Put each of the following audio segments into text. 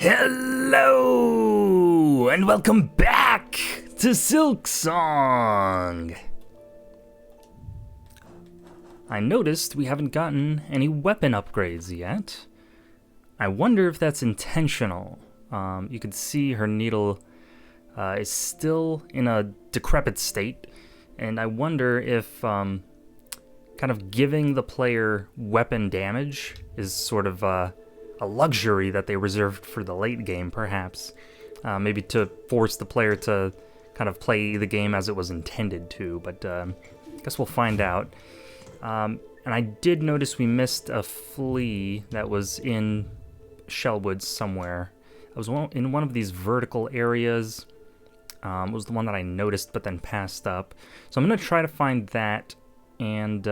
Hello, and welcome back to Silksong. I noticed we haven't gotten any weapon upgrades yet. I wonder if that's intentional. You can see her needle is still in a decrepit state, and I wonder if kind of giving the player weapon damage is sort of a luxury that they reserved for the late game, perhaps. Maybe to force the player to kind of play the game as it was intended to, but I guess we'll find out. And I did notice we missed a flea that was in Shellwood somewhere. It was in one of these vertical areas. It was the one that I noticed but then passed up. So I'm going to try to find that and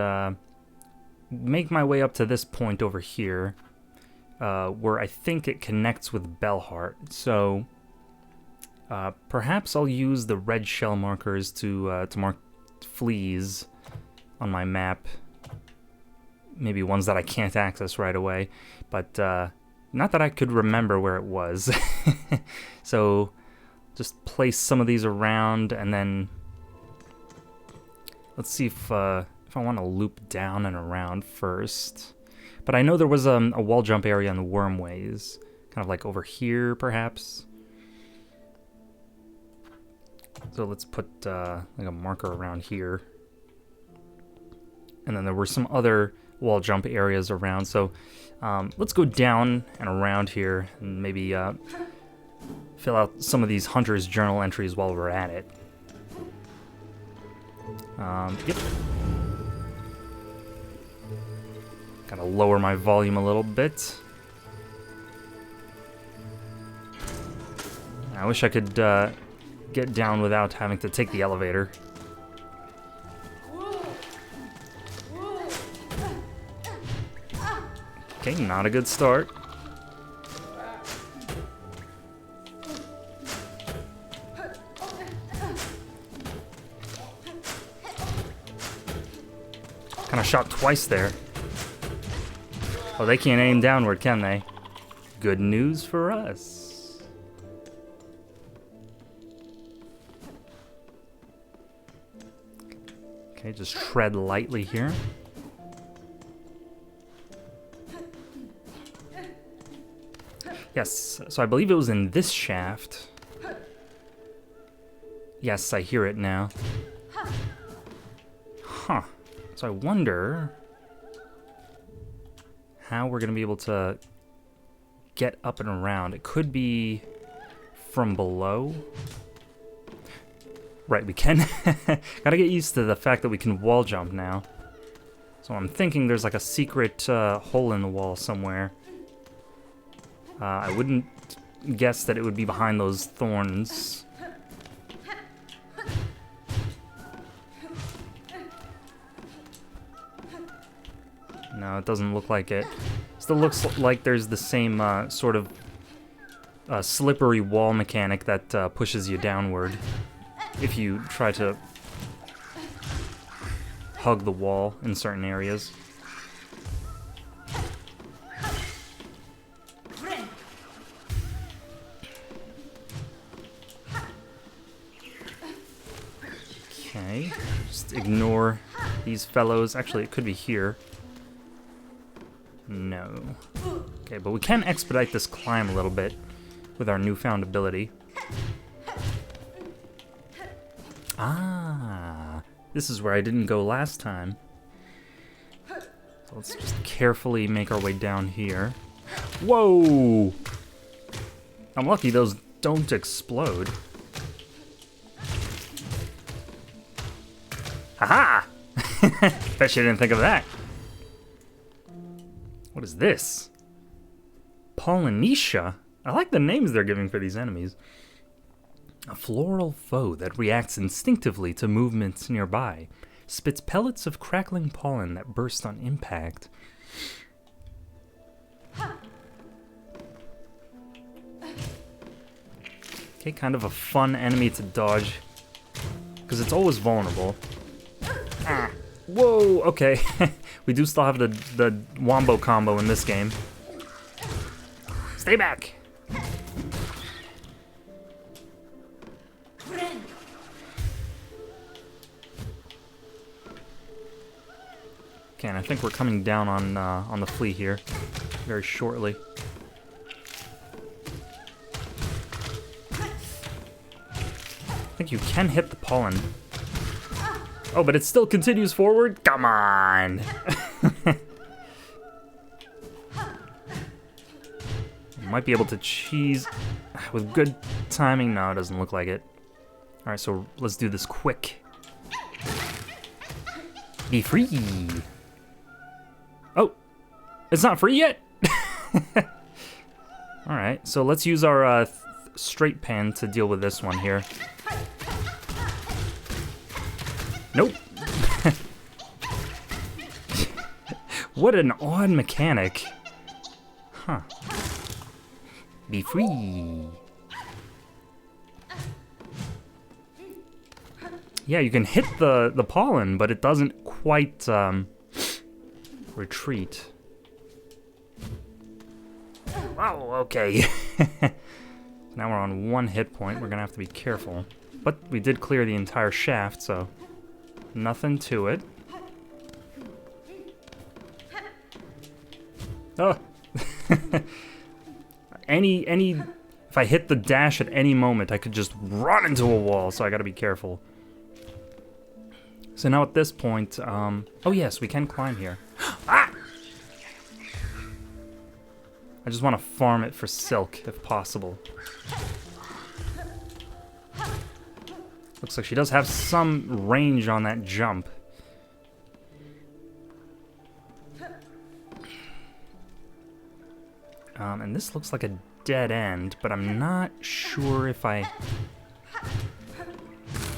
make my way up to this point over here. Where I think it connects with Bellheart. So perhaps I'll use the red shell markers to mark fleas on my map. Maybe ones that I can't access right away, but not that I could remember where it was. So just place some of these around, and then let's see if I want to loop down and around first. But I know there was a wall jump area in the wormways, kind of like over here, perhaps. So let's put like a marker around here. And then there were some other wall jump areas around. So let's go down and around here and maybe fill out some of these Hunter's Journal entries while we're at it. Yep. Gotta lower my volume a little bit. I wish I could get down without having to take the elevator. Okay, not a good start. Kinda shot twice there. Oh, they can't aim downward, can they? Good news for us. Okay, just tread lightly here. Yes, so I believe it was in this shaft. Yes, I hear it now. Huh. So I wonder how we're going to be able to get up and around. It could be from below. Right, we can. Gotta get used to the fact that we can wall jump now. So I'm thinking there's like a secret hole in the wall somewhere. I wouldn't guess that it would be behind those thorns. No, it doesn't look like it. Still looks like there's the same sort of slippery wall mechanic that pushes you downward if you try to hug the wall in certain areas. Okay, just ignore these fellows. Actually, it could be here. No. Okay, but we can expedite this climb a little bit with our newfound ability. Ah, this is where I didn't go last time. So let's just carefully make our way down here. Whoa! I'm lucky those don't explode. Haha! Bet you didn't think of that. What is this? Polynesia? I like the names they're giving for these enemies. A floral foe that reacts instinctively to movements nearby. Spits pellets of crackling pollen that burst on impact. Okay, kind of a fun enemy to dodge. Because it's always vulnerable. Ah. Whoa, okay. We do still have the wombo combo in this game. Stay back! Okay, and I think we're coming down on the flea here very shortly. I think you can hit the pollen. Oh, but it still continues forward? Come on! Might be able to cheese with good timing. No, it doesn't look like it. Alright, so let's do this quick. Be free! Oh! It's not free yet? Alright, so let's use our straight pan to deal with this one here. Nope. What an odd mechanic. Huh. Be free. Yeah, you can hit the pollen, but it doesn't quite retreat. Wow, okay. Now we're on 1 hit point. We're gonna have to be careful. But we did clear the entire shaft, so nothing to it. Oh. If I hit the dash at any moment, I could just run into a wall, so I gotta be careful. So now at this point, oh yes, we can climb here. Ah! I just want to farm it for silk, if possible. Looks like she does have some range on that jump. And this looks like a dead end, but I'm not sure if I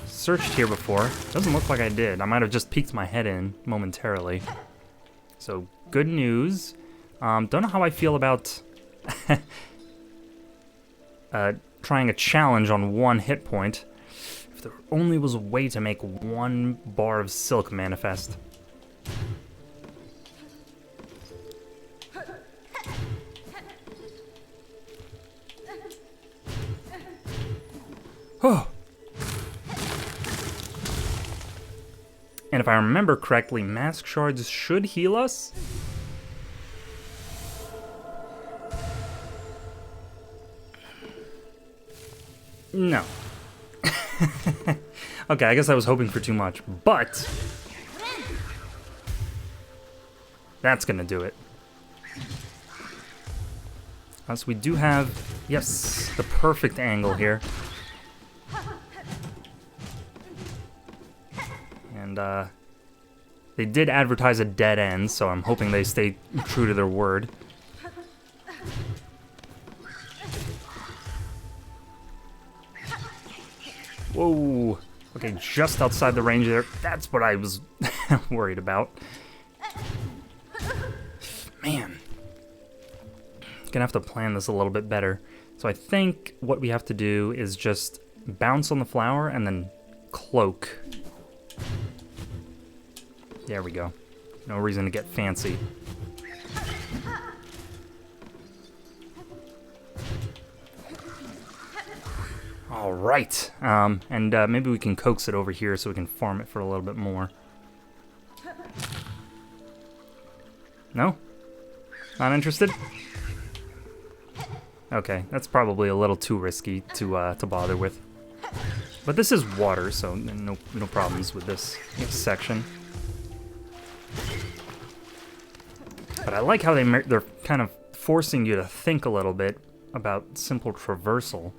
searched here before. Doesn't look like I did. I might have just peeked my head in momentarily. So, good news. Don't know how I feel about trying a challenge on 1 hit point. If there only was a way to make 1 bar of silk manifest. Oh. And if I remember correctly, mask shards should heal us. No. Okay, I guess I was hoping for too much, but that's gonna do it. So we do have, yes, the perfect angle here. And they did advertise a dead end, so I'm hoping they stay true to their word. Whoa. Okay, just outside the range there. That's what I was worried about. Man. Gonna have to plan this a little bit better. So I think what we have to do is just bounce on the flower and then cloak. There we go. No reason to get fancy. All right, and maybe we can coax it over here so we can farm it for a little bit more. No? Not interested? Okay, that's probably a little too risky to bother with. But this is water, so no problems with this section. But I like how they're kind of forcing you to think a little bit about simple traversal.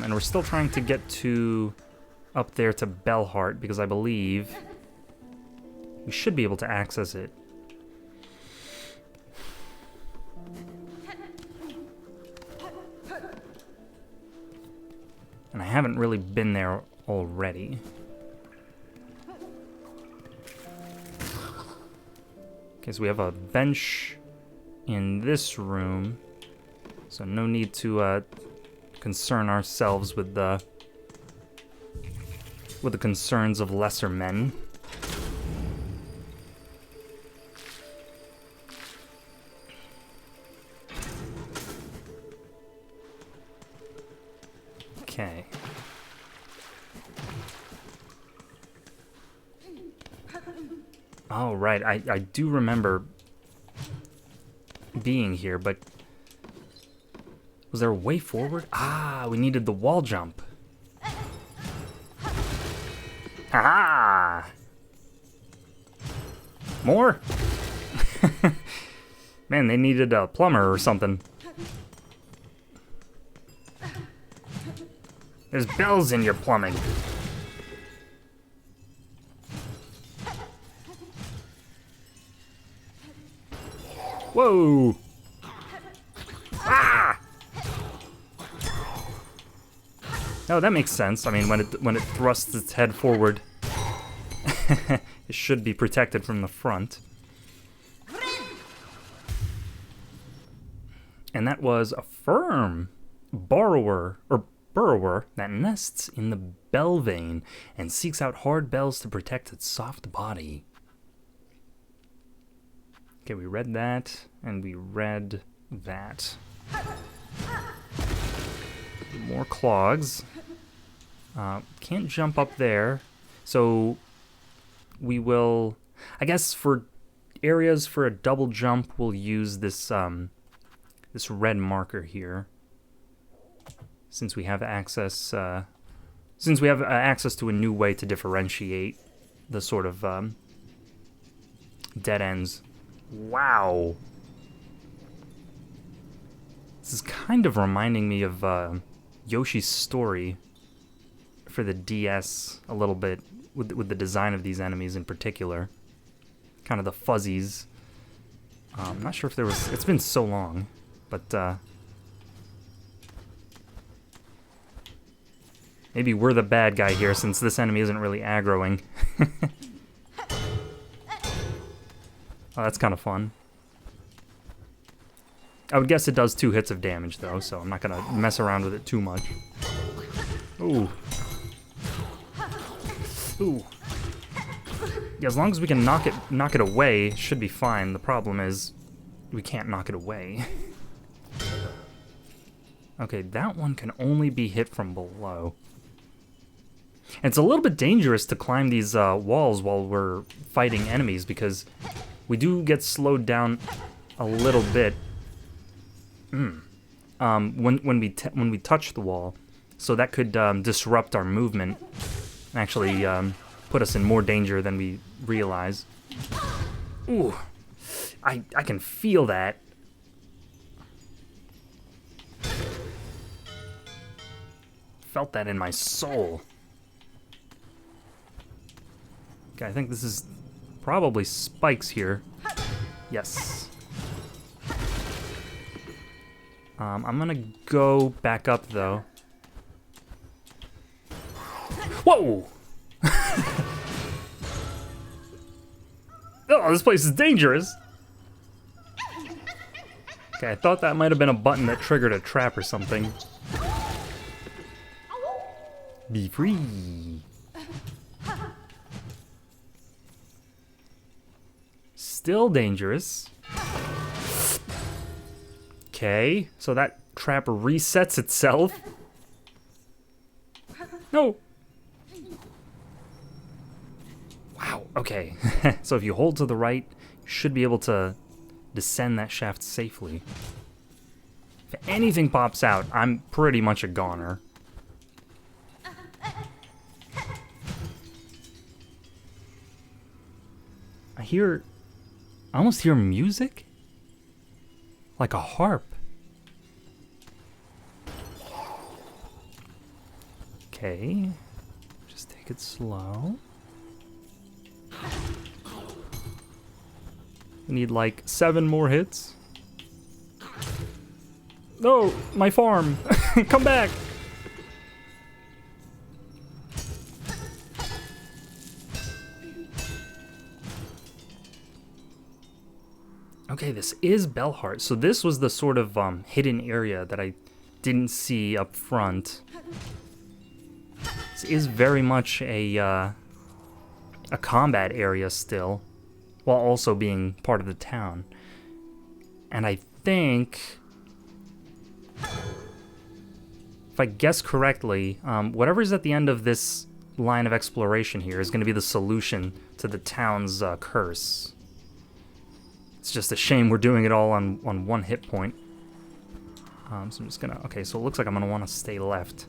And we're still trying to get up there to Bellheart, because I believe we should be able to access it. And I haven't really been there already. Okay, so we have a bench in this room, so no need to concern ourselves with the concerns of lesser men. Okay. Oh, right. I do remember being here, but was there a way forward? Ah, we needed the wall jump. Ha-ha! More? Man, they needed a plumber or something. There's bells in your plumbing. Whoa! Ah! Oh, that makes sense. I mean, when it thrusts its head forward, it should be protected from the front. And that was a firm burrower that nests in the bell vein and seeks out hard bells to protect its soft body. Okay, we read that, and we read that. More clogs. Can't jump up there, so we will, I guess for areas for a double jump, we'll use this this red marker here, since we have access access to a new way to differentiate the sort of dead ends. Wow. This is kind of reminding me of Yoshi's Story for the DS a little bit, with the design of these enemies in particular. Kind of the fuzzies. I'm not sure if there was... It's been so long, but maybe we're the bad guy here since this enemy isn't really aggroing. Oh, that's kind of fun. I would guess it does 2 hits of damage, though, so I'm not going to mess around with it too much. Ooh. Ooh. Yeah, as long as we can knock it away, it should be fine. The problem is we can't knock it away. Okay, that one can only be hit from below. And it's a little bit dangerous to climb these walls while we're fighting enemies, because we do get slowed down a little bit when we touch the wall, so that could disrupt our movement and actually put us in more danger than we realize. Ooh, I can feel that. Felt that in my soul. Okay, I think this is probably spikes here. Yes. I'm gonna go back up, though. Whoa! Oh, this place is dangerous! Okay, I thought that might have been a button that triggered a trap or something. Be free! Still dangerous. Okay, so that trap resets itself. No! Wow, okay. So if you hold to the right, you should be able to descend that shaft safely. If anything pops out, I'm pretty much a goner. I almost hear music? Like a harp. Okay, just take it slow. We need like 7 more hits. No, my farm! Come back! Okay, this is Bellheart. So this was the sort of hidden area that I didn't see up front. This is very much a combat area still, while also being part of the town. And I think, if I guess correctly, whatever's at the end of this line of exploration here is going to be the solution to the town's curse. It's just a shame we're doing it all on one hit point. So I'm just gonna... Okay, so it looks like I'm gonna want to stay left.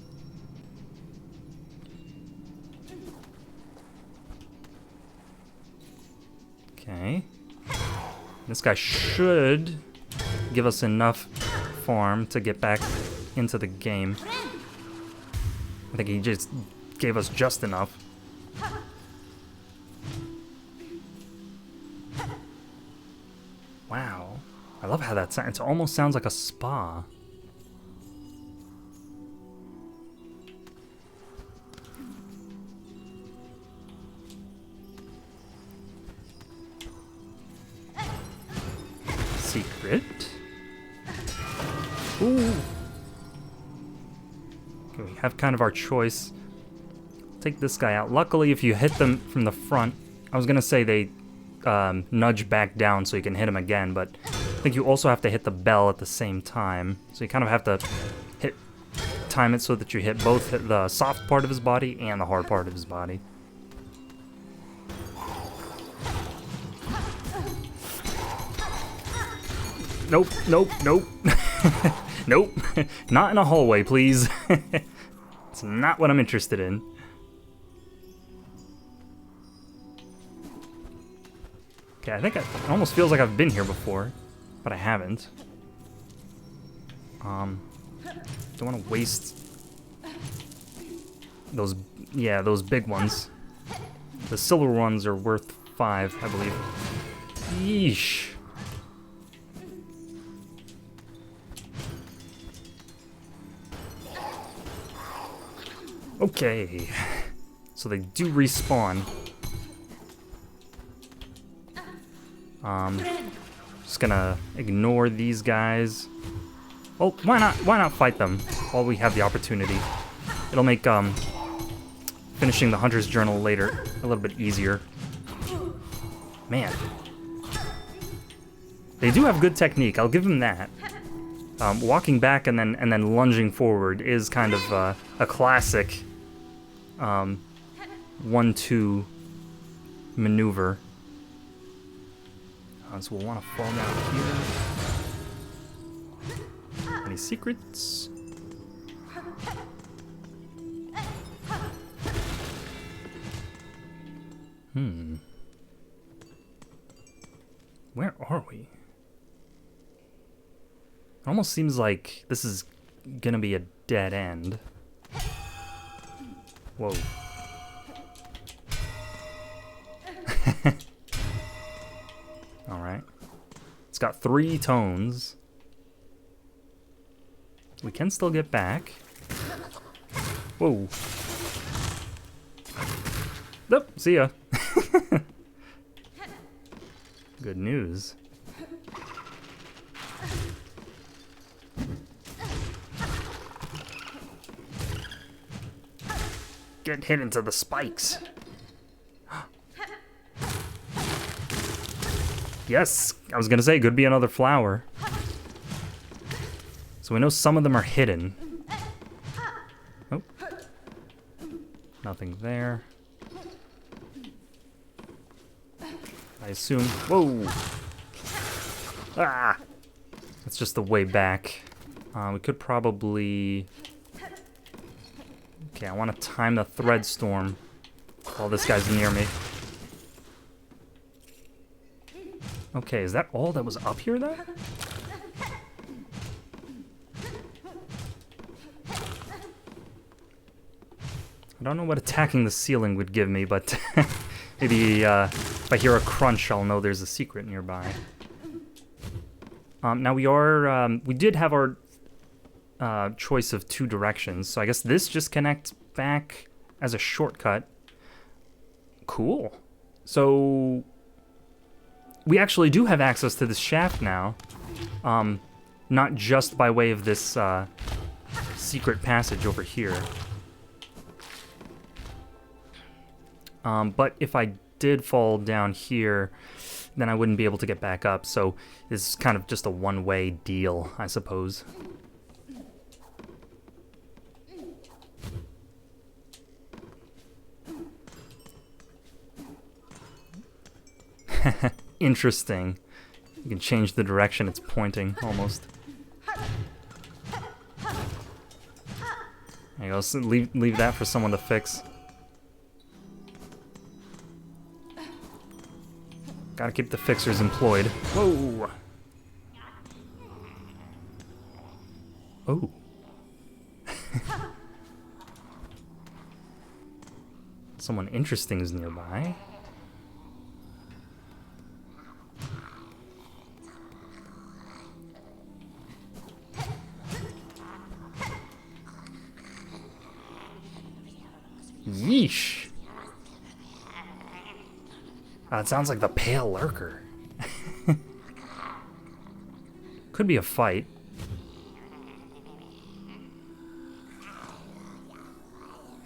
Okay. This guy should give us enough farm to get back into the game. I think he just gave us just enough. Wow. I love how that sounds. It almost sounds like a spa. Secret. Ooh. Okay, we have kind of our choice. Take this guy out. Luckily, if you hit them from the front, I was gonna say they nudge back down so you can hit him again, but I think you also have to hit the bell at the same time. So you kind of have to time it so that you hit both the soft part of his body and the hard part of his body. Nope, nope, nope. Nope. Not in a hallway, please. It's not what I'm interested in. Okay, I think it almost feels like I've been here before, but I haven't. Don't want to waste those, yeah, those big ones. The silver ones are worth 5, I believe. Yeesh. Okay, so they do respawn. Just gonna ignore these guys. Well, why not fight them while we have the opportunity? It'll make finishing the Hunter's Journal later a little bit easier. Man, they do have good technique. I'll give them that. Walking back and then lunging forward is kind of a classic 1-2 maneuver. So we'll want to fall down here. Any secrets? Where are we? It almost seems like this is gonna be a dead end. Whoa. Alright. It's got 3 tones. We can still get back. Whoa. Nope, see ya. Good news. Get hit into the spikes. Yes, I was gonna say, could be another flower. So we know some of them are hidden. Oh. Nothing there. I assume... Whoa! Ah! That's just the way back. We could probably... Okay, I want to time the thread storm while this guy's near me. Okay, is that all that was up here, though? I don't know what attacking the ceiling would give me, but maybe if I hear a crunch, I'll know there's a secret nearby. Now we did have our choice of 2 directions, so I guess this just connects back as a shortcut. Cool. So we actually do have access to this shaft now, not just by way of this secret passage over here. But if I did fall down here, then I wouldn't be able to get back up, so it's kind of just a one-way deal, I suppose. Interesting. You can change the direction it's pointing, almost. There you go, so leave that for someone to fix. Gotta keep the fixers employed. Whoa! Oh. Someone interesting is nearby. Yeesh. It sounds like the Pale Lurker. Could be a fight.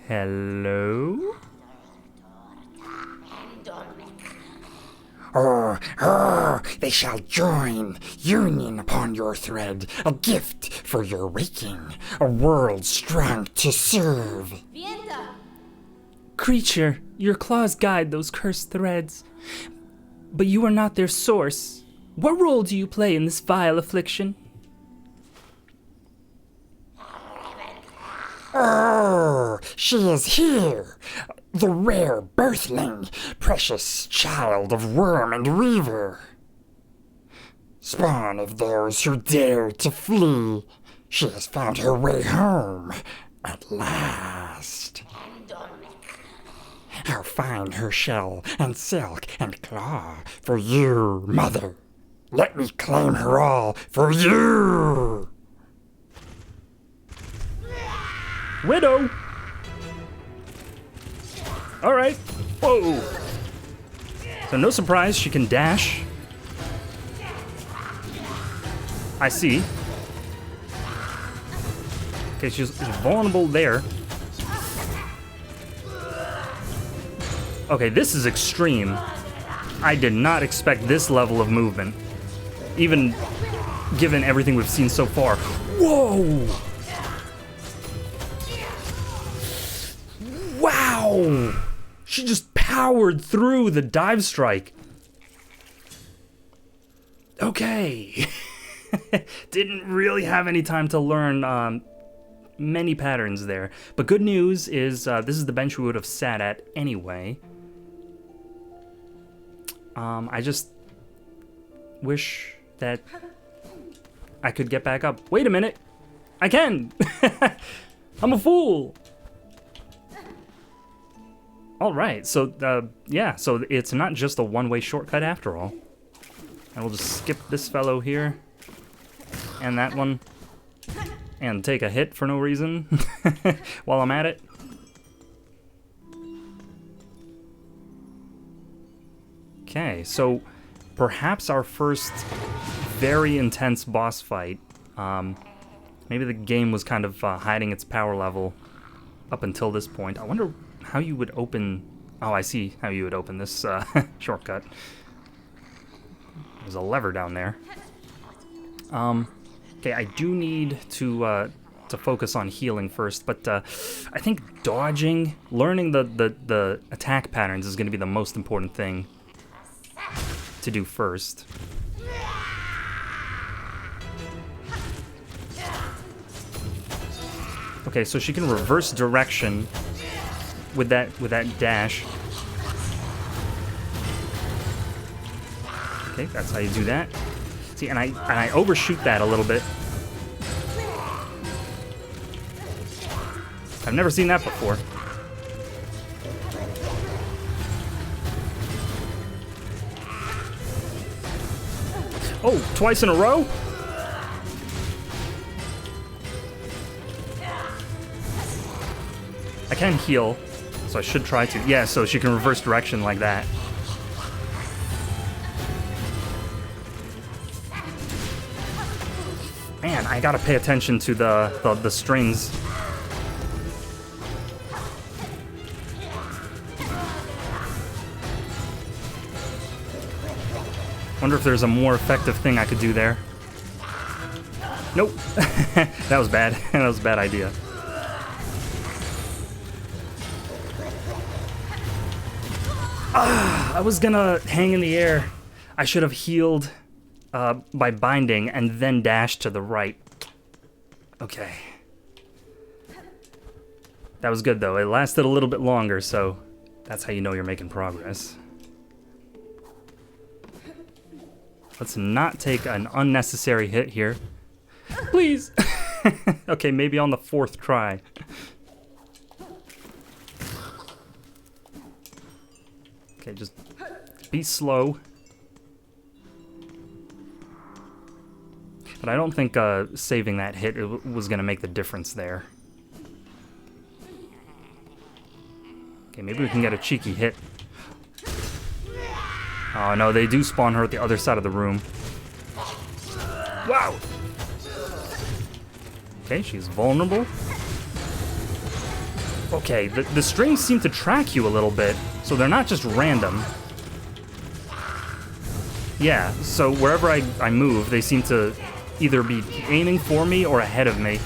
Hello? They shall join, union upon your thread, a gift for your waking, a world strong to serve. Creature, your claws guide those cursed threads, but you are not their source. What role do you play in this vile affliction? She is here, the rare birthling, precious child of worm and weaver. Spawn of those who dare to flee, she has found her way home, at last. How fine her shell and silk and claw for you, mother. Let me claim her all for you. Widow! Alright. Whoa! So no surprise, she can dash. I see. Okay, she's vulnerable there. Okay, this is extreme. I did not expect this level of movement. Even given everything we've seen so far. Whoa! Wow! She just powered through the dive strike. Okay. Didn't really have any time to learn many patterns there. But good news is this is the bench we would have sat at anyway. I just wish that I could get back up. Wait a minute. I can. I'm a fool. All right, so yeah, so it's not just a one-way shortcut after all. And we'll just skip this fellow here, and that one, and take a hit for no reason while I'm at it. Okay, so perhaps our first very intense boss fight. Maybe the game was kind of hiding its power level up until this point. I wonder how you would open... Oh, I see how you would open this shortcut. There's a lever down there. Okay, I do need to focus on healing first, but I think dodging, learning the attack patterns is going to be the most important thing to do first. Okay, so she can reverse direction with that dash. Okay, that's how you do that. See, and I overshoot that a little bit. I've never seen that before. Oh, twice in a row? I can heal, so I should try to. Yeah, so she can reverse direction like that. Man, I gotta pay attention to the strings. Wonder if there's a more effective thing I could do there. Nope. That was bad. That was a bad idea. I was gonna hang in the air. I should have healed by binding and then dashed to the right. Okay. That was good, though. It lasted a little bit longer, so that's how you know you're making progress. Let's not take an unnecessary hit here. Please! Okay, maybe on the 4th try. Okay, just be slow. But I don't think saving that hit was going to make the difference there. Okay, maybe we can get a cheeky hit. Oh no, they do spawn her at the other side of the room. Wow! Okay, she's vulnerable. Okay, the strings seem to track you a little bit, so they're not just random. Yeah, so wherever I move, they seem to either be aiming for me or ahead of me.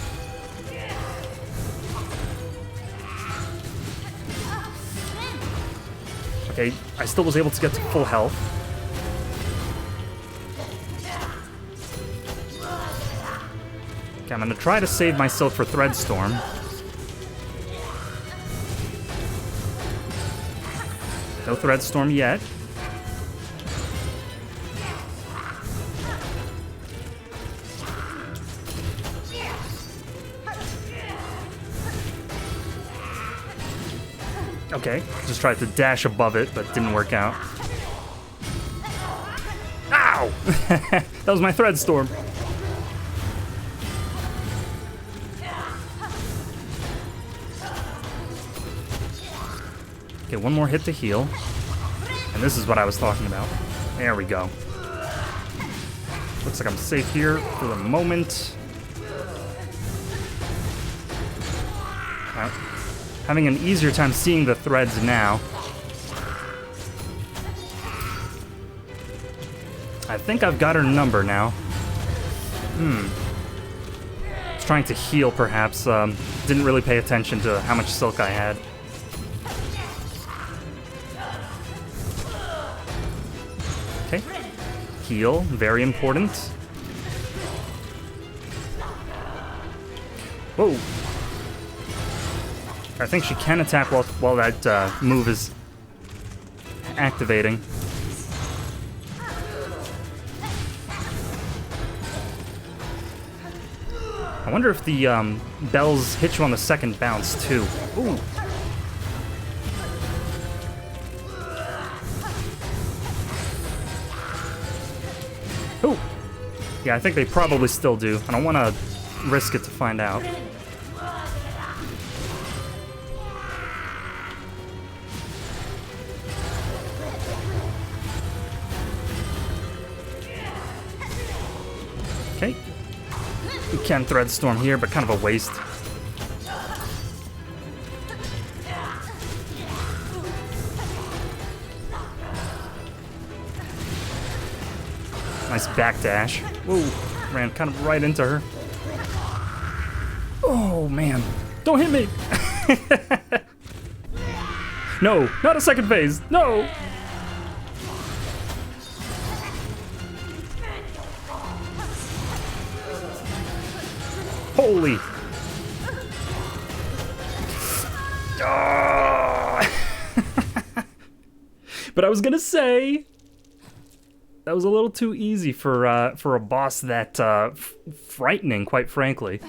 Okay, I still was able to get to full health. Okay, I'm gonna try to save my Silk for Threadstorm. No Threadstorm yet. Okay, just tried to dash above it, but didn't work out. Ow! That was my Threadstorm. Okay, one more hit to heal. And this is what I was talking about. There we go. Looks like I'm safe here for the moment. Having an easier time seeing the threads now. I think I've got her number now. Was trying to heal, perhaps. Didn't really pay attention to how much silk I had. Okay. Heal, very important. Whoa. I think she can attack while that move is activating. I wonder if the bells hit you on the second bounce, too. Ooh. Ooh. Yeah, I think they probably still do. I don't want to risk it to find out. Okay. We can Threadstorm here, but kind of a waste. Nice backdash. Whoa, ran kind of right into her. Oh, man. Don't hit me! No, not a second phase. No! Holy. Oh. But I was gonna say that was a little too easy for a boss that frightening, quite frankly.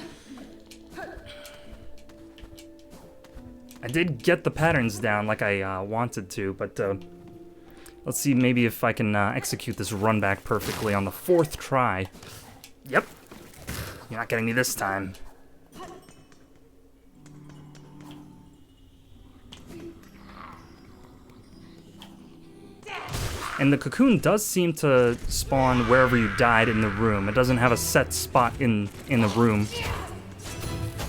I did get the patterns down like I wanted to, but let's see maybe if I can execute this run back perfectly on the 4th try. Yep. You're not getting me this time. And the cocoon does seem to spawn wherever you died in the room. It doesn't have a set spot in the room,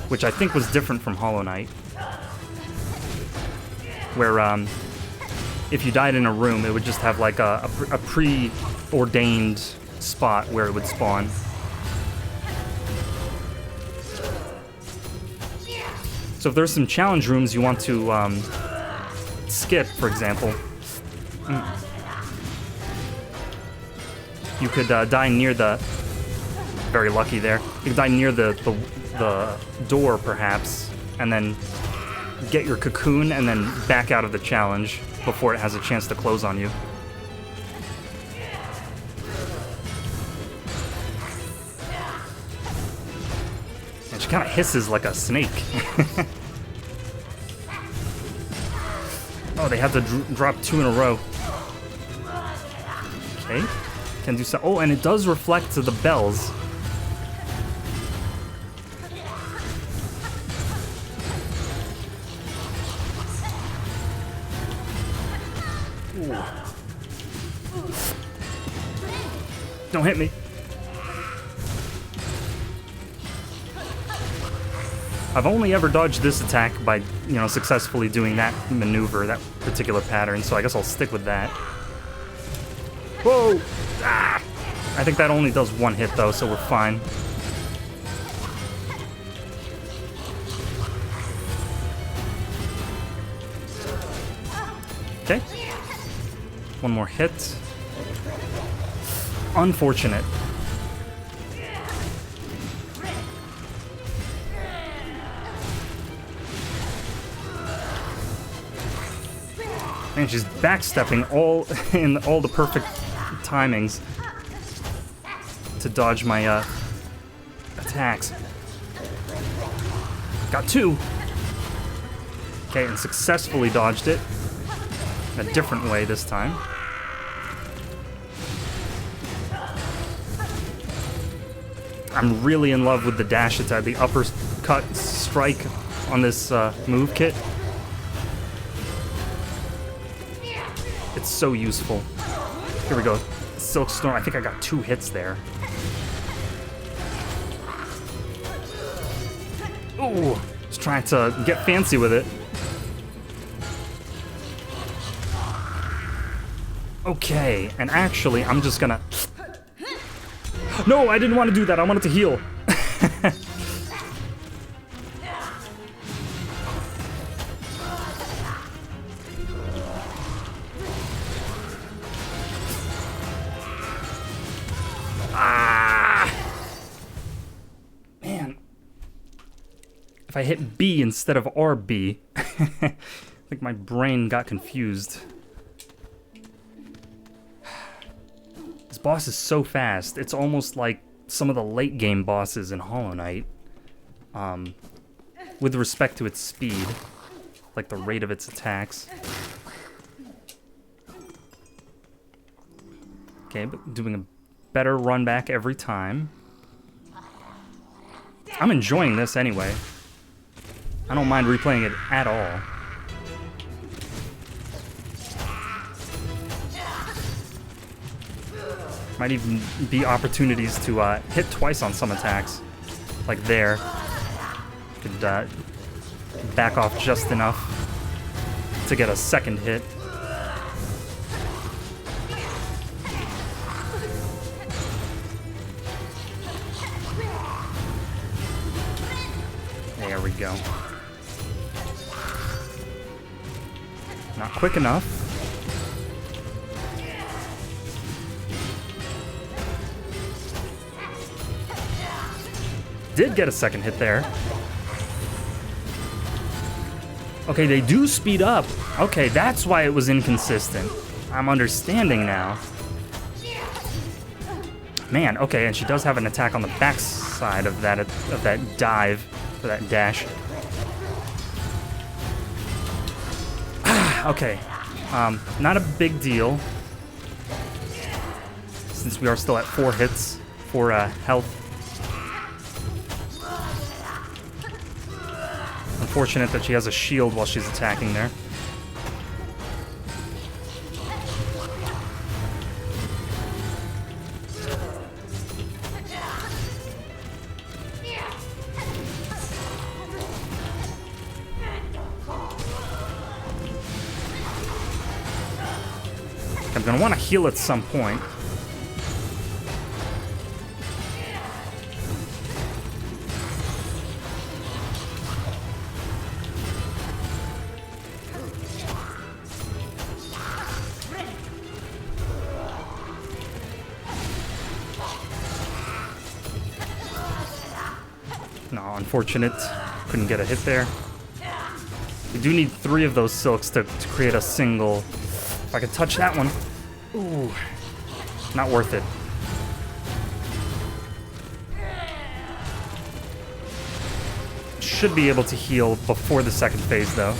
which I think was different from Hollow Knight, where if you died in a room, it would just have like a preordained spot where it would spawn. So if there's some challenge rooms you want to skip, for example, You could die near the... Very lucky there. You could die near the door, perhaps, and then get your cocoon and then back out of the challenge before it has a chance to close on you. And she kind of hisses like a snake. Oh, they have to drop 2 in a row. Okay. Can do so. Oh, and it does reflect to the bells. Ooh. Don't hit me. I've only ever dodged this attack by, you know, successfully doing that maneuver, that particular pattern, so I guess I'll stick with that. Whoa! Ah! I think that only does 1 hit, though, so we're fine. Okay. 1 more hit. Unfortunate. Man, she's backstepping all in all the perfect timings to dodge my attacks. Got 2. Okay, and successfully dodged it. In a different way this time. I'm really in love with the dash attack, the uppercut strike on this move kit. It's so useful. Here we go. Silksong. I think I got 2 hits there. Ooh, just trying to get fancy with it. Okay, and actually, I'm just gonna... No, I didn't want to do that. I wanted to heal. Man. If I hit B instead of RB, I think my brain got confused. This boss is so fast. It's almost like some of the late game bosses in Hollow Knight. With respect to its speed. Like the rate of its attacks. Okay, but doing a better run back every time. I'm enjoying this anyway. I don't mind replaying it at all. Might even be opportunities to hit twice on some attacks. Like there. Could back off just enough to get a second hit. There we go. Not quick enough. Did get a second hit there. Okay, they do speed up. Okay, that's why it was inconsistent. I'm understanding now. Man, okay, and she does have an attack on the backside of that dive, or that dash. Okay, not a big deal. Since we are still at 4 hits for health. Unfortunate that she has a shield while she's attacking there. I'm gonna want to heal at some point. No, unfortunate. Couldn't get a hit there. We do need 3 of those silks to create a single. If I could touch that one. Ooh. Not worth it. Should be able to heal before the second phase, though.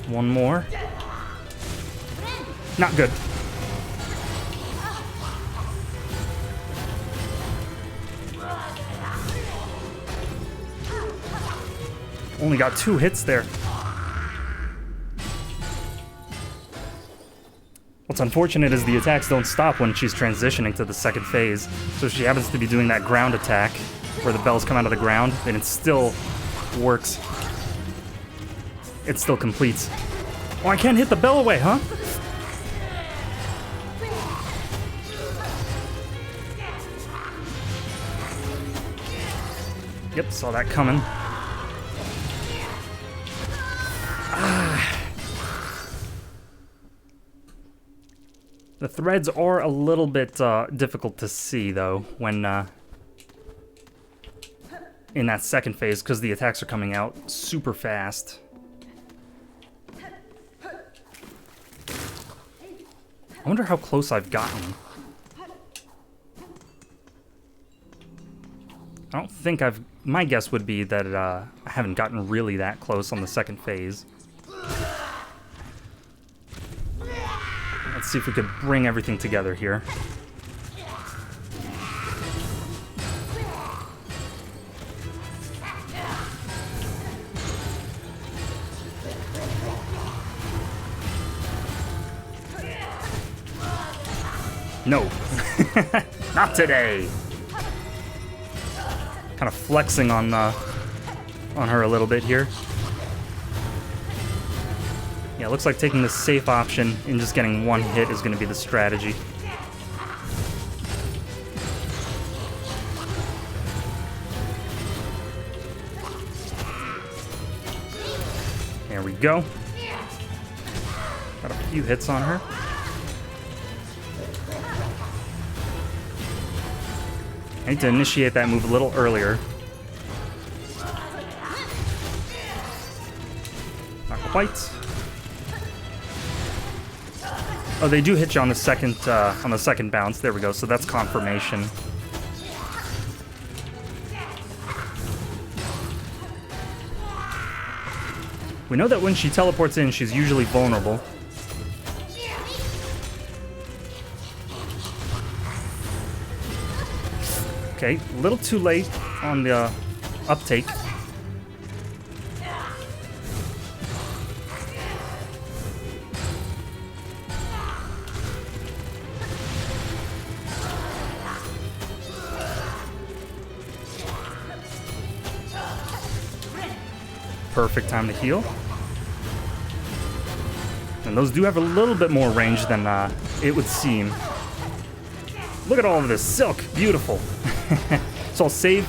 One more. Not good. Only got 2 hits there. What's unfortunate is the attacks don't stop when she's transitioning to the second phase. So if she happens to be doing that ground attack, where the bells come out of the ground, then it still works. It still completes. Oh, I can't hit the bell away, huh? Yep, saw that coming. The threads are a little bit difficult to see, though, when in that second phase, because the attacks are coming out super fast. I wonder how close I've gotten. I don't think I've... My guess would be that I haven't gotten really that close on the second phase. Let's see if we could bring everything together here. No. Not today. Kind of flexing on her a little bit here. Yeah, it looks like taking the safe option and just getting 1 hit is going to be the strategy. There we go. Got a few hits on her. I need to initiate that move a little earlier. Not quite. Oh, they do hit you on the second bounce. There we go. So that's confirmation. We know that when she teleports in, she's usually vulnerable. Okay, a little too late on the uptake. Perfect time to heal. And those do have a little bit more range than it would seem. Look at all of this silk. Beautiful. So I'll save.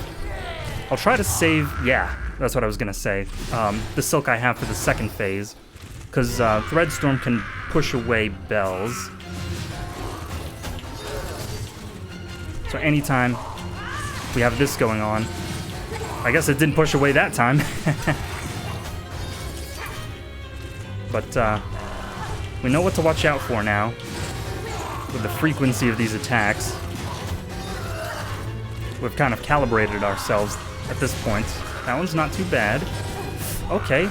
I'll try to save. Yeah, that's what I was going to say. The silk I have for the second phase. Because Threadstorm can push away bells. So anytime we have this going on. I guess it didn't push away that time. But we know what to watch out for now with the frequency of these attacks. We've kind of calibrated ourselves at this point. That one's not too bad. Okay.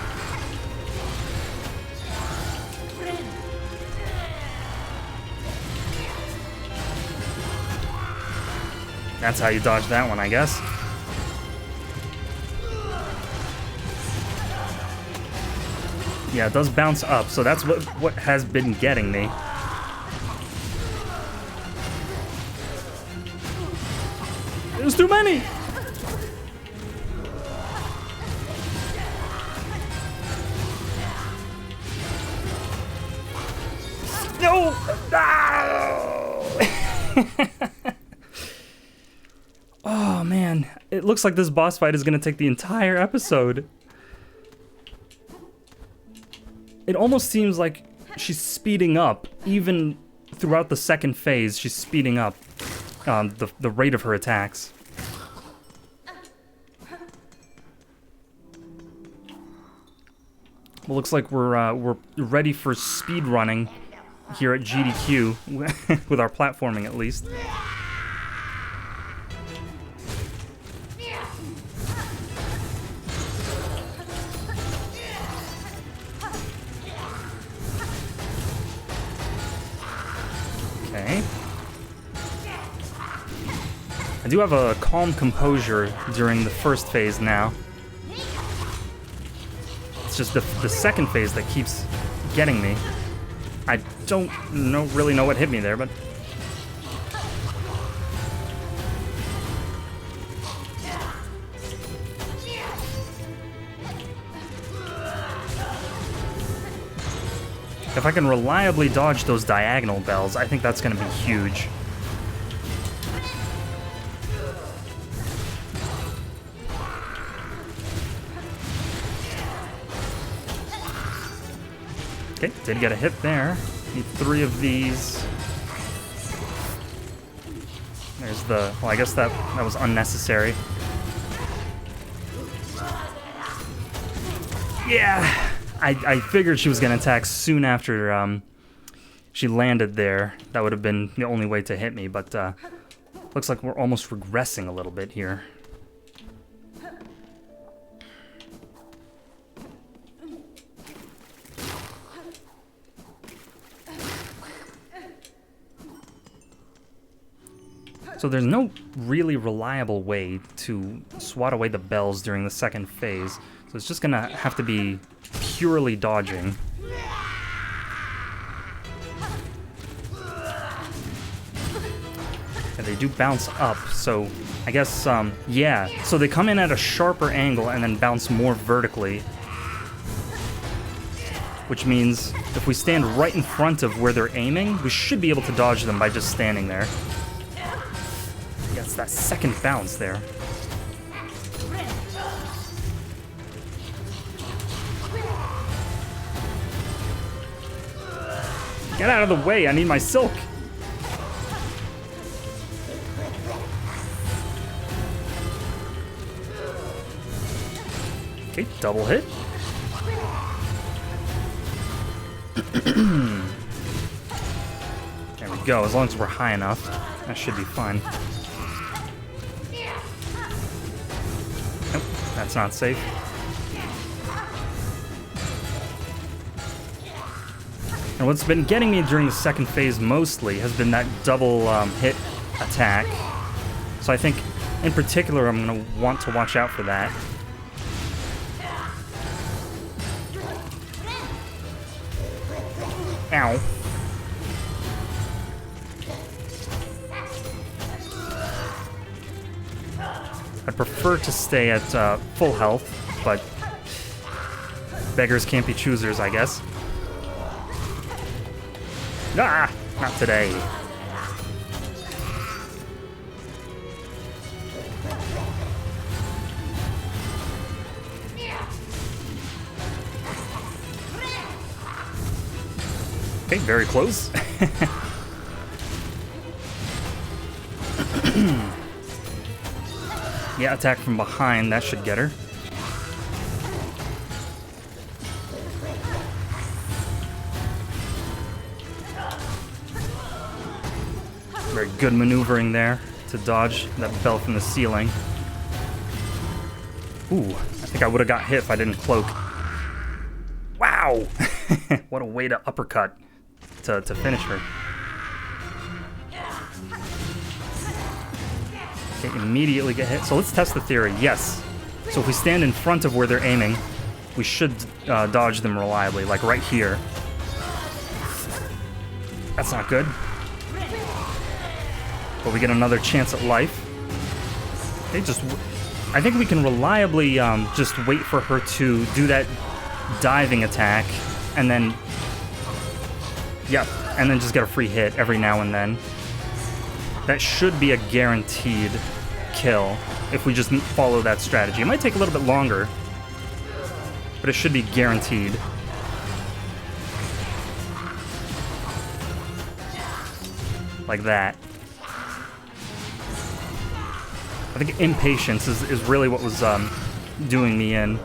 That's how you dodge that one, I guess. Yeah, it does bounce up, so that's what has been getting me. There's too many! No! No! Oh, man. It looks like this boss fight is going to take the entire episode. It almost seems like she's speeding up, even throughout the second phase, she's speeding up the rate of her attacks. Well, looks like we're ready for speed running here at GDQ with our platforming, at least. Okay. I do have a calm composure during the first phase now. It's just the second phase that keeps getting me. I don't really know what hit me there, but... If I can reliably dodge those diagonal bells, I think that's going to be huge. Okay, did get a hit there. Need 3 of these. There's the... Well, I guess that was unnecessary. Yeah! I figured she was going to attack soon after she landed there. That would have been the only way to hit me, but looks like we're almost regressing a little bit here. So there's no really reliable way to swat away the bells during the second phase. So it's just going to have to be purely dodging. And they do bounce up, so I guess, yeah. So they come in at a sharper angle and then bounce more vertically. Which means if we stand right in front of where they're aiming, we should be able to dodge them by just standing there. Yeah, it's that second bounce there. Get out of the way, I need my silk. Okay, double hit. There we go, as long as we're high enough, that should be fine. Nope, that's not safe. And what's been getting me during the second phase mostly has been that double hit attack. So I think, in particular, I'm going to want to watch out for that. Ow. I'd prefer to stay at full health, but beggars can't be choosers, I guess. Ah! Not today. Okay, very close. Yeah, attack from behind, that should get her. Very good maneuvering there to dodge that bell from the ceiling. Ooh, I think I would have got hit if I didn't cloak. Wow! What a way to uppercut to finish her. Okay, immediately get hit. So let's test the theory. Yes. So if we stand in front of where they're aiming, we should dodge them reliably, like right here. That's not good. But we get another chance at life. Okay, I think we can reliably just wait for her to do that diving attack, and then, yeah, and then just get a free hit every now and then. That should be a guaranteed kill if we just follow that strategy. It might take a little bit longer, but it should be guaranteed. like that. I think impatience is really what was doing me in.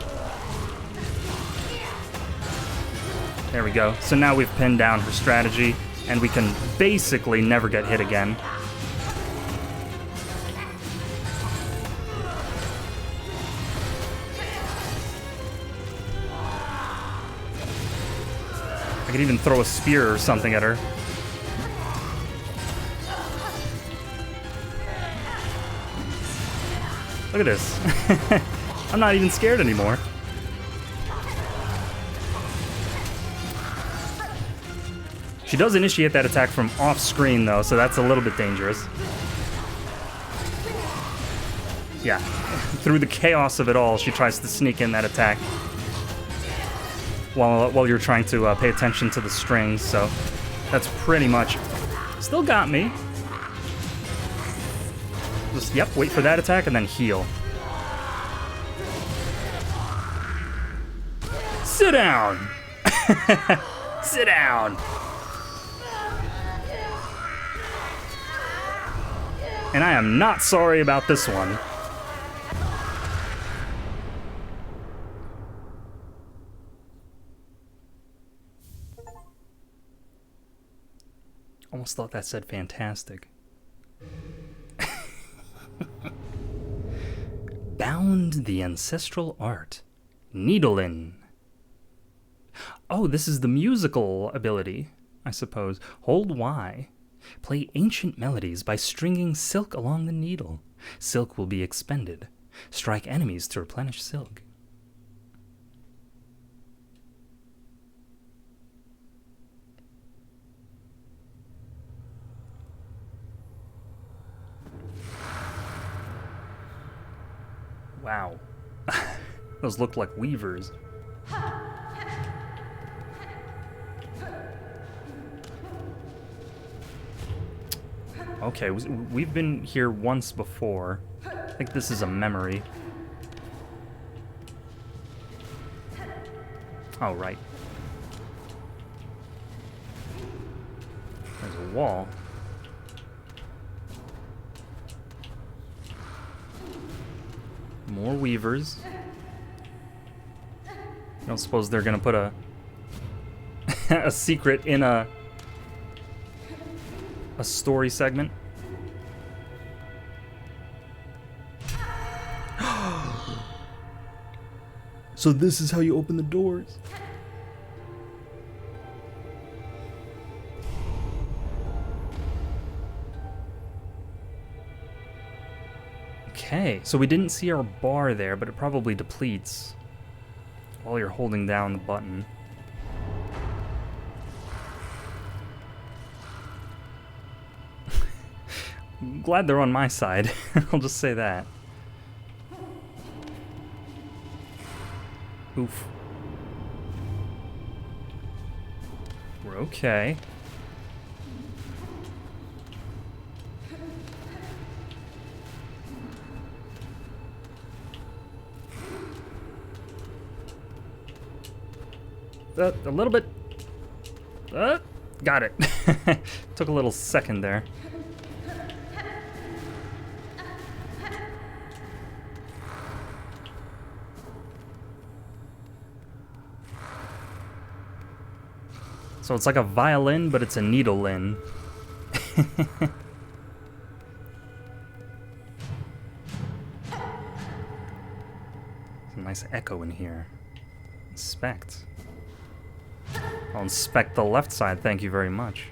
There we go. So now we've pinned down her strategy, and we can basically never get hit again. I could even throw a spear or something at her. Look at this. I'm not even scared anymore. She does initiate that attack from off screen though, so that's a little bit dangerous. Yeah, through the chaos of it all, she tries to sneak in that attack while you're trying to pay attention to the strings, so that's pretty much... Still got me. Just, yep, wait for that attack and then heal. Sit down! Sit down! And I am not sorry about this one. Almost thought that said fantastic. Bound the ancestral art. Needle-in. Oh, this is the musical ability, I suppose. Hold Y. Play ancient melodies by stringing silk along the needle. Silk will be expended. Strike enemies to replenish silk. Wow. Those look like weavers. Okay, we've been here once before. I think this is a memory. Oh, right. There's a wall. More weavers. I don't suppose they're gonna put a a secret in a story segment. So this is how you open the doors. Okay, so we didn't see our bar there, but it probably depletes while you're holding down the button. I'm glad they're on my side. I'll just say that. Oof. We're okay. A little bit. Got it. Took a little second there. So it's like a violin, but it's a needle-in. Some nice echo in here. Inspect. I'll inspect the left side, thank you very much.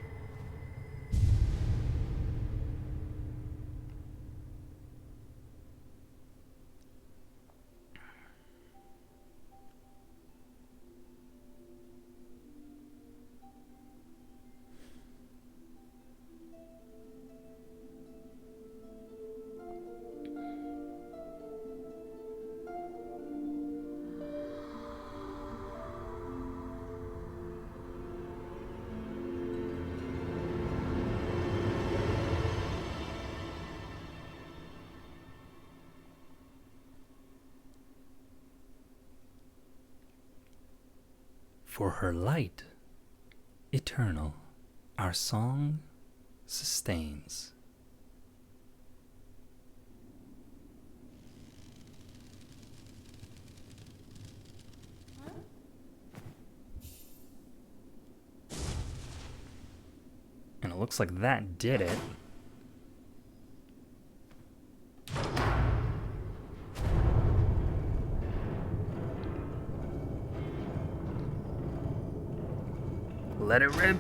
For her light, eternal, our song sustains. And it looks like that did it. Let it rip.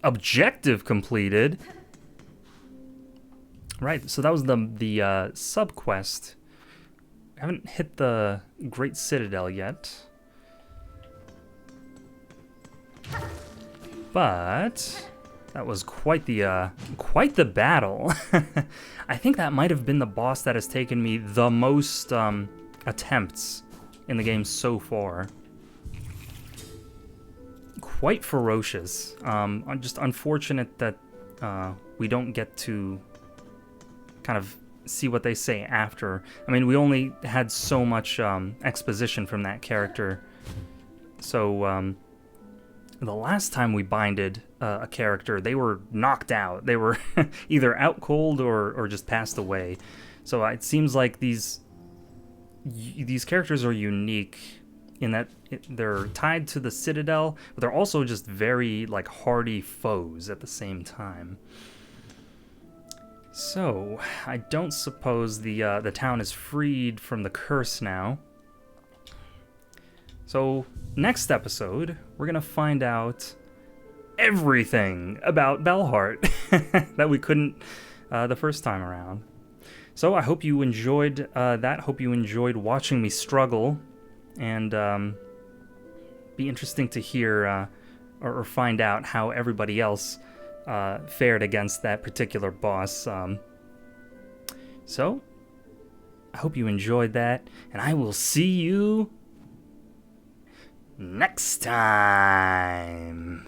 Objective completed. Right, so that was the sub quest. I haven't hit the Great Citadel yet, but that was quite the battle. I think that might have been the boss that has taken me the most attempts in the game so far. Quite ferocious. Just unfortunate that we don't get to kind of see what they say after. I mean, we only had so much exposition from that character. So the last time we binded a character, they were knocked out. They were either out cold or just passed away. So it seems like these characters are unique in that they're tied to the Citadel, but they're also just very like hardy foes at the same time. So I don't suppose the town is freed from the curse now. So next episode, we're gonna find out everything about Belhart that we couldn't the first time around. So I hope you enjoyed that. Hope you enjoyed watching me struggle, and be interesting to hear or find out how everybody else fared against that particular boss. So I hope you enjoyed that, and I will see you next time.